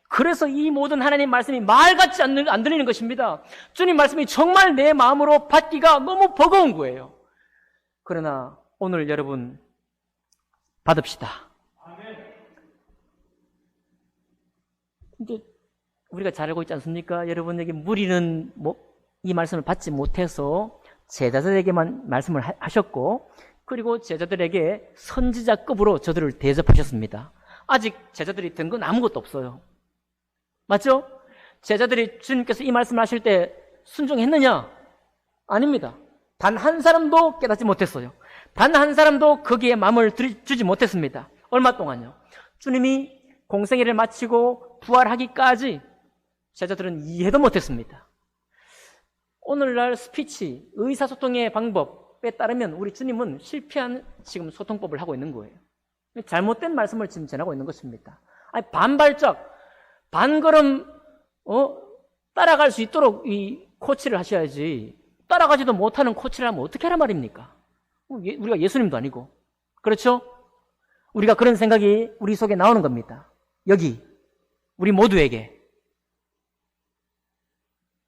그래서 이 모든 하나님 말씀이 말같이 안 들리는 것입니다. 주님 말씀이 정말 내 마음으로 받기가 너무 버거운 거예요. 그러나 오늘 여러분 받읍시다. 근데 우리가 잘 알고 있지 않습니까? 여러분에게 무리는 이 말씀을 받지 못해서 제자들에게만 말씀을 하셨고, 그리고 제자들에게 선지자급으로 저들을 대접하셨습니다. 아직 제자들이 든 건 아무것도 없어요. 맞죠? 제자들이 주님께서 이 말씀을 하실 때 순종했느냐? 아닙니다. 단 한 사람도 깨닫지 못했어요. 단 한 사람도 거기에 마음을 주지 못했습니다. 얼마 동안요? 주님이 공생애를 마치고 부활하기까지 제자들은 이해도 못했습니다. 오늘날 스피치, 의사소통의 방법에 따르면 우리 주님은 실패한 지금 소통법을 하고 있는 거예요. 잘못된 말씀을 지금 전하고 있는 것입니다. 아니, 반발짝, 반걸음, 따라갈 수 있도록 이 코치를 하셔야지, 따라가지도 못하는 코치를 하면 어떻게 하란 말입니까? 우리가 예수님도 아니고. 그렇죠? 우리가 그런 생각이 우리 속에 나오는 겁니다. 여기, 우리 모두에게.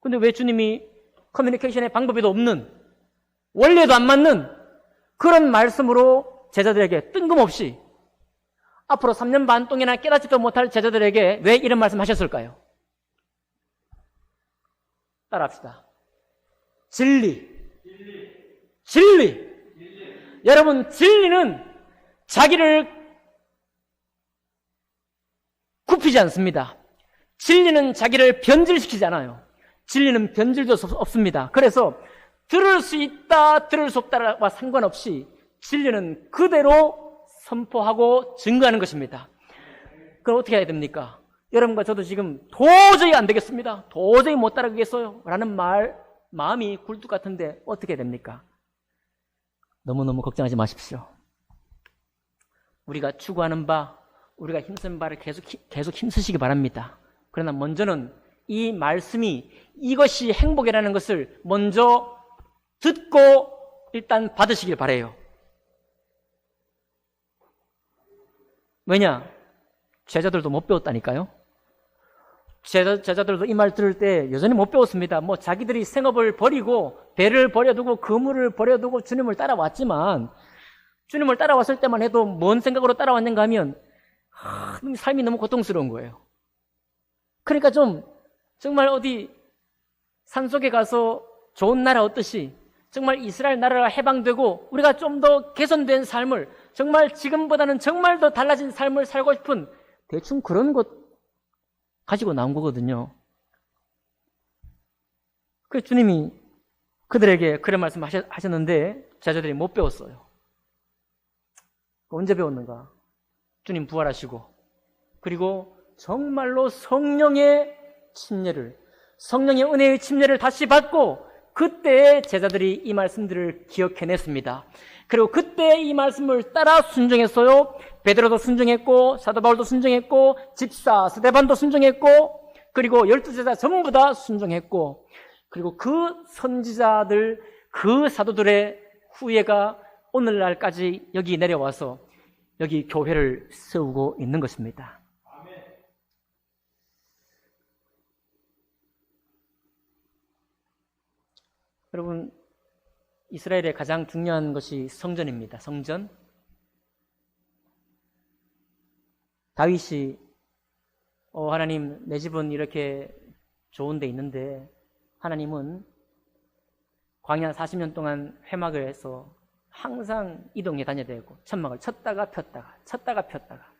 근데 왜 주님이 커뮤니케이션의 방법에도 없는, 원래도 안 맞는 그런 말씀으로 제자들에게 뜬금없이 앞으로 3년 반 동안이나 깨닫지도 못할 제자들에게 왜 이런 말씀 하셨을까요? 따라합시다. 진리. 여러분, 진리는 자기를 굽히지 않습니다. 진리는 자기를 변질시키지 않아요. 진리는 변질도 없습니다. 그래서 들을 수 있다, 들을 수 없다와 상관없이 진리는 그대로 선포하고 증거하는 것입니다. 그럼 어떻게 해야 됩니까? 여러분과 저도 지금 도저히 안 되겠습니다. 도저히 못 따라가겠어요. 라는 마음이 굴뚝 같은데 어떻게 해야 됩니까? 너무너무 걱정하지 마십시오. 우리가 추구하는 바, 우리가 힘쓴 바를 계속 힘쓰시기 바랍니다. 그러나 먼저는 이 말씀이 이것이 행복이라는 것을 먼저 듣고 일단 받으시길 바라요. 왜냐? 제자들도 못 배웠다니까요. 제자들도 이 말 들을 때 여전히 못 배웠습니다. 자기들이 생업을 버리고 배를 버려두고 그물을 버려두고 주님을 따라왔지만, 주님을 따라왔을 때만 해도 뭔 생각으로 따라왔는가 하면 삶이 너무 고통스러운 거예요. 그러니까 정말 어디 산속에 가서 좋은 나라 얻듯이 정말 이스라엘 나라가 해방되고 우리가 좀 더 개선된 삶을, 정말 지금보다는 정말 더 달라진 삶을 살고 싶은 대충 그런 것 가지고 나온 거거든요. 그래서 주님이 그들에게 그런 말씀 하셨는데 제자들이 못 배웠어요. 언제 배웠는가? 주님 부활하시고, 그리고 정말로 성령의 침례를, 성령의 은혜의 침례를 다시 받고, 그때 제자들이 이 말씀들을 기억해냈습니다. 그리고 그때 이 말씀을 따라 순종했어요. 베드로도 순종했고, 사도 바울도 순종했고, 집사 스데반도 순종했고, 그리고 12제자 전부 다 순종했고, 그리고 그 선지자들, 그 사도들의 후예가 오늘날까지 여기 내려와서 여기 교회를 세우고 있는 것입니다. 여러분, 이스라엘의 가장 중요한 것이 성전입니다. 성전. 다윗이 하나님, 내 집은 이렇게 좋은 데 있는데 하나님은 광야 40년 동안 회막을 해서 항상 이동해 다녀야 되고, 천막을 쳤다가 폈다가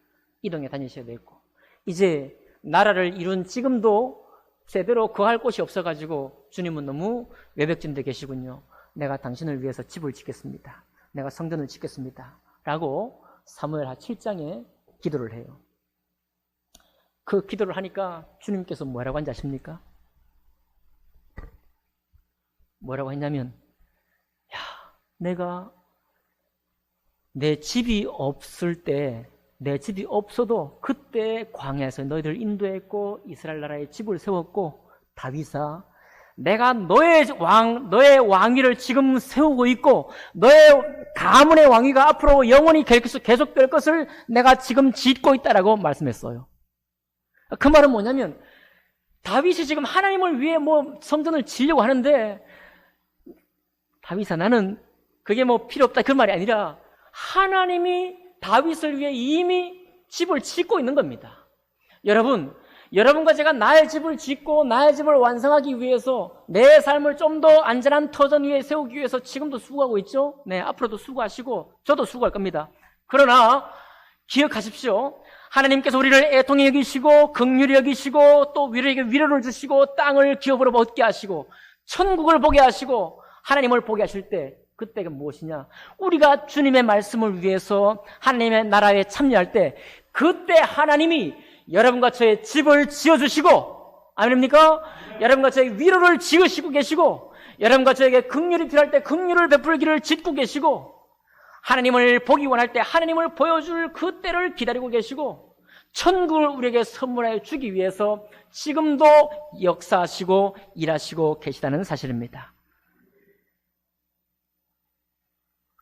이동해 다니셔야 되고, 이제 나라를 이룬 지금도 제대로 거할 곳이 없어가지고 주님은 너무 외벽진데 계시군요. 내가 당신을 위해서 집을 짓겠습니다. 내가 성전을 짓겠습니다. 라고 사무엘하 7장에 기도를 해요. 그 기도를 하니까 주님께서 뭐라고 한지 아십니까? 뭐라고 했냐면, 내가 내 집이 없을 때 내 집이 없어도 그때 광야에서 너희들 인도했고 이스라엘 나라에 집을 세웠고 다윗아 내가 너의 왕위를 지금 세우고 있고 너의 가문의 왕위가 앞으로 영원히 계속될 것을 내가 지금 짓고 있다라고 말씀했어요. 그 말은 뭐냐면 다윗이 지금 하나님을 위해 성전을 지으려고 하는데 다윗아 나는 그게 필요 없다 그 말이 아니라 하나님이 다윗을 위해 이미 집을 짓고 있는 겁니다. 여러분과 제가 나의 집을 짓고 나의 집을 완성하기 위해서 내 삶을 좀 더 안전한 터전 위에 세우기 위해서 지금도 수고하고 있죠? 네, 앞으로도 수고하시고 저도 수고할 겁니다. 그러나 기억하십시오. 하나님께서 우리를 애통히 여기시고 긍휼히 여기시고 또 우리에게 위로를 주시고 땅을 기업으로 얻게 하시고 천국을 보게 하시고 하나님을 보게 하실 때 그때가 무엇이냐? 우리가 주님의 말씀을 위해서 하나님의 나라에 참여할 때 그때 하나님이 여러분과 저의 집을 지어주시고 아닙니까? 여러분과 저의 위로를 지으시고 계시고 여러분과 저에게 긍휼이 필요할 때 긍휼을 베풀기를 짓고 계시고 하나님을 보기 원할 때 하나님을 보여줄 그때를 기다리고 계시고 천국을 우리에게 선물하여 주기 위해서 지금도 역사하시고 일하시고 계시다는 사실입니다.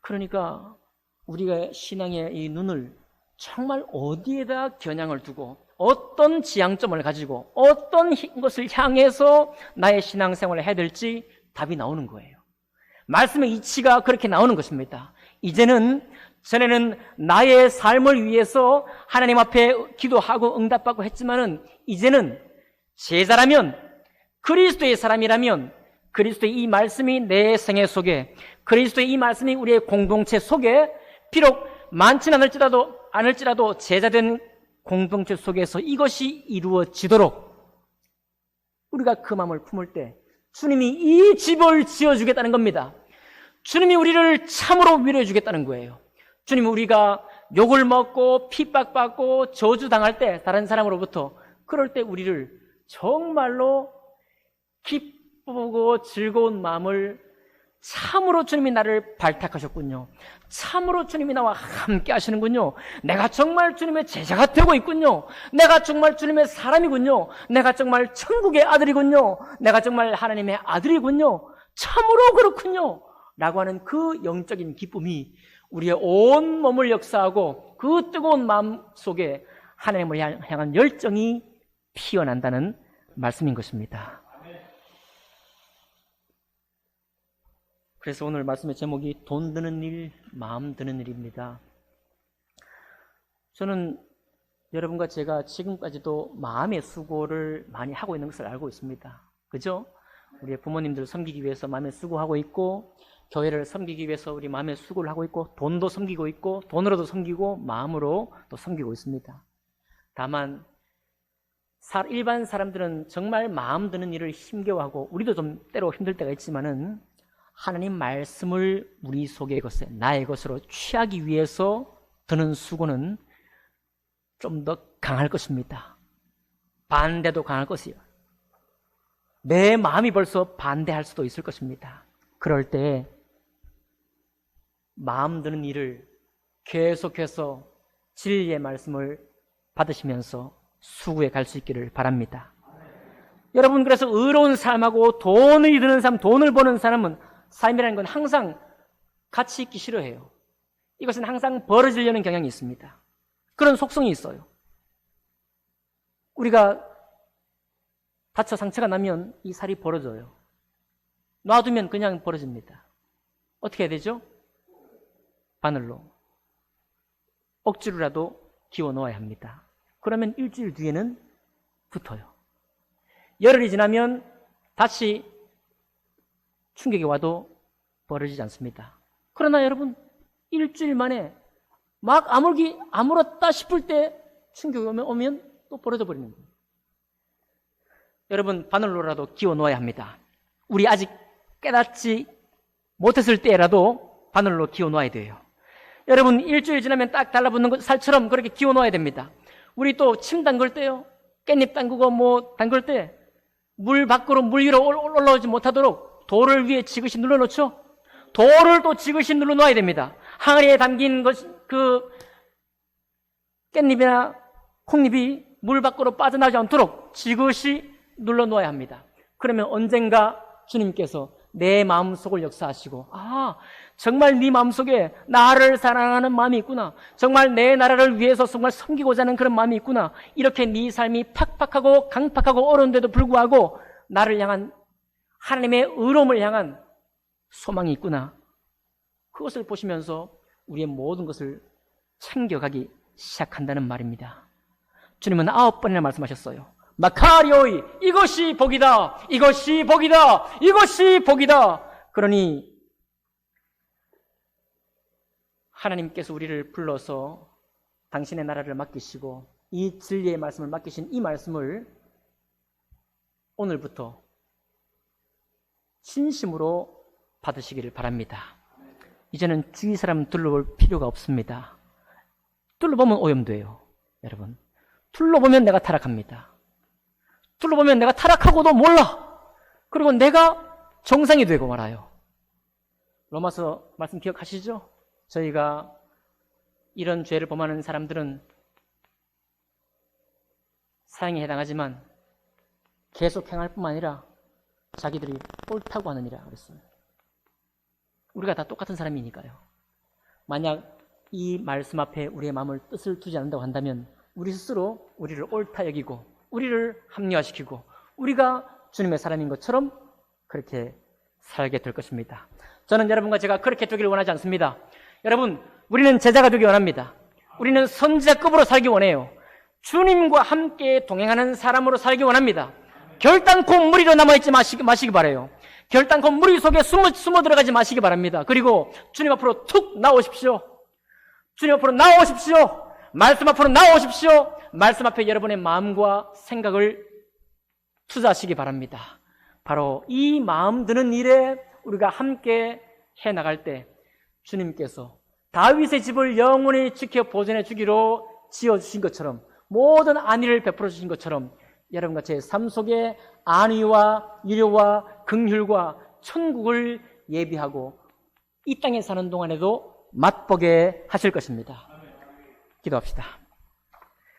그러니까 우리가 신앙의 이 눈을 정말 어디에다 겨냥을 두고 어떤 지향점을 가지고 어떤 것을 향해서 나의 신앙생활을 해야 될지 답이 나오는 거예요. 말씀의 이치가 그렇게 나오는 것입니다. 전에는 나의 삶을 위해서 하나님 앞에 기도하고 응답받고 했지만은 이제는 제자라면 그리스도의 사람이라면 그리스도의 이 말씀이 내 생애 속에 그리스도의 이 말씀이 우리의 공동체 속에 비록 많지는 않을지라도 제자된 공동체 속에서 이것이 이루어지도록 우리가 그 마음을 품을 때 주님이 이 집을 지어주겠다는 겁니다. 주님이 우리를 참으로 위로해 주겠다는 거예요. 주님이 우리가 욕을 먹고 핍박받고 저주당할 때 다른 사람으로부터 그럴 때 우리를 정말로 기쁘고 즐거운 마음을 참으로 주님이 나를 발탁하셨군요. 참으로 주님이 나와 함께 하시는군요. 내가 정말 주님의 제자가 되고 있군요. 내가 정말 주님의 사람이군요. 내가 정말 천국의 아들이군요. 내가 정말 하나님의 아들이군요. 참으로 그렇군요. 라고 하는 그 영적인 기쁨이 우리의 온 몸을 역사하고 그 뜨거운 마음 속에 하나님을 향한 열정이 피어난다는 말씀인 것입니다. 그래서 오늘 말씀의 제목이 돈 드는 일, 마음 드는 일입니다. 저는 여러분과 제가 지금까지도 마음의 수고를 많이 하고 있는 것을 알고 있습니다. 그죠? 우리의 부모님들 섬기기 위해서 마음의 수고하고 있고 교회를 섬기기 위해서 우리 마음의 수고를 하고 있고 돈도 섬기고 있고 돈으로도 섬기고 마음으로 또 섬기고 있습니다. 다만 일반 사람들은 정말 마음 드는 일을 힘겨워하고 우리도 좀 때로 힘들 때가 있지만은 하나님 말씀을 우리 속의 것에 나의 것으로 취하기 위해서 드는 수고는 좀 더 강할 것입니다. 반대도 강할 것이요. 내 마음이 벌써 반대할 수도 있을 것입니다. 그럴 때 마음 드는 일을 계속해서 진리의 말씀을 받으시면서 수고해 갈 수 있기를 바랍니다. 여러분, 그래서 의로운 삶하고 돈을 드는 삶, 돈을 버는 사람은 삶이라는 건 항상 같이 있기 싫어해요. 이것은 항상 벌어지려는 경향이 있습니다. 그런 속성이 있어요. 우리가 다쳐 상처가 나면 이 살이 벌어져요. 놔두면 그냥 벌어집니다. 어떻게 해야 되죠? 바늘로 억지로라도 기워 넣어야 합니다. 그러면 일주일 뒤에는 붙어요. 열흘이 지나면 다시 충격이 와도 벌어지지 않습니다. 그러나 여러분, 일주일 만에 막 아물었다 싶을 때 충격이 오면 또 벌어져 버리는 거예요. 여러분, 바늘로라도 기워 놓아야 합니다. 우리 아직 깨닫지 못했을 때라도 바늘로 기워 놓아야 돼요. 여러분, 일주일 지나면 딱 달라붙는 살처럼 그렇게 기워 놓아야 됩니다. 우리 또 침 담글 때요, 깻잎 담그고 담글 때 물 밖으로 물 위로 올라오지 못하도록 돌을 위에 지그시 눌러놓죠. 돌을 또 지그시 눌러놓아야 됩니다. 항아리에 담긴 그 깻잎이나 콩잎이 물 밖으로 빠져나오지 않도록 지그시 눌러 놓아야 합니다. 그러면 언젠가 주님께서 내 마음속을 역사하시고, 정말 네 마음속에 나를 사랑하는 마음이 있구나. 정말 내 나라를 위해서 정말 섬기고자 하는 그런 마음이 있구나. 이렇게 네 삶이 팍팍하고 강팍하고 어려운데도 불구하고 나를 향한 하나님의 의로움을 향한 소망이 있구나. 그것을 보시면서 우리의 모든 것을 챙겨가기 시작한다는 말입니다. 주님은 9번이나 말씀하셨어요. 마카리오이, 이것이 복이다. 이것이 복이다. 이것이 복이다. 그러니 하나님께서 우리를 불러서 당신의 나라를 맡기시고 이 진리의 말씀을 맡기신 이 말씀을 오늘부터 진심으로 받으시기를 바랍니다. 이제는 주위 사람 둘러볼 필요가 없습니다. 둘러보면 오염돼요. 여러분, 둘러보면 내가 타락합니다. 둘러보면 내가 타락하고도 몰라. 그리고 내가 정상이 되고 말아요. 로마서 말씀 기억하시죠? 저희가 이런 죄를 범하는 사람들은 사형에 해당하지만 계속 행할 뿐만 아니라 자기들이 옳다고 하느니라 그랬어요. 우리가 다 똑같은 사람이니까요. 만약 이 말씀 앞에 우리의 마음을 뜻을 두지 않는다고 한다면 우리 스스로 우리를 옳다 여기고 우리를 합리화시키고 우리가 주님의 사람인 것처럼 그렇게 살게 될 것입니다. 저는 여러분과 제가 그렇게 되기를 원하지 않습니다. 여러분, 우리는 제자가 되기 원합니다. 우리는 선지자급으로 살기 원해요. 주님과 함께 동행하는 사람으로 살기 원합니다. 결단코 무리로 남아있지 마시기 바라요. 결단코 무리 속에 숨어 들어가지 마시기 바랍니다. 그리고 주님 앞으로 툭 나오십시오. 주님 앞으로 나오십시오. 말씀 앞으로 나오십시오. 말씀 앞에 여러분의 마음과 생각을 투자하시기 바랍니다. 바로 이 마음 드는 일에 우리가 함께 해나갈 때 주님께서 다윗의 집을 영원히 지켜 보존해 주기로 지어주신 것처럼 모든 안위를 베풀어 주신 것처럼 여러분과 제 삶 속에 안위와 위로와 긍휼과 천국을 예비하고 이 땅에 사는 동안에도 맛보게 하실 것입니다. 기도합시다.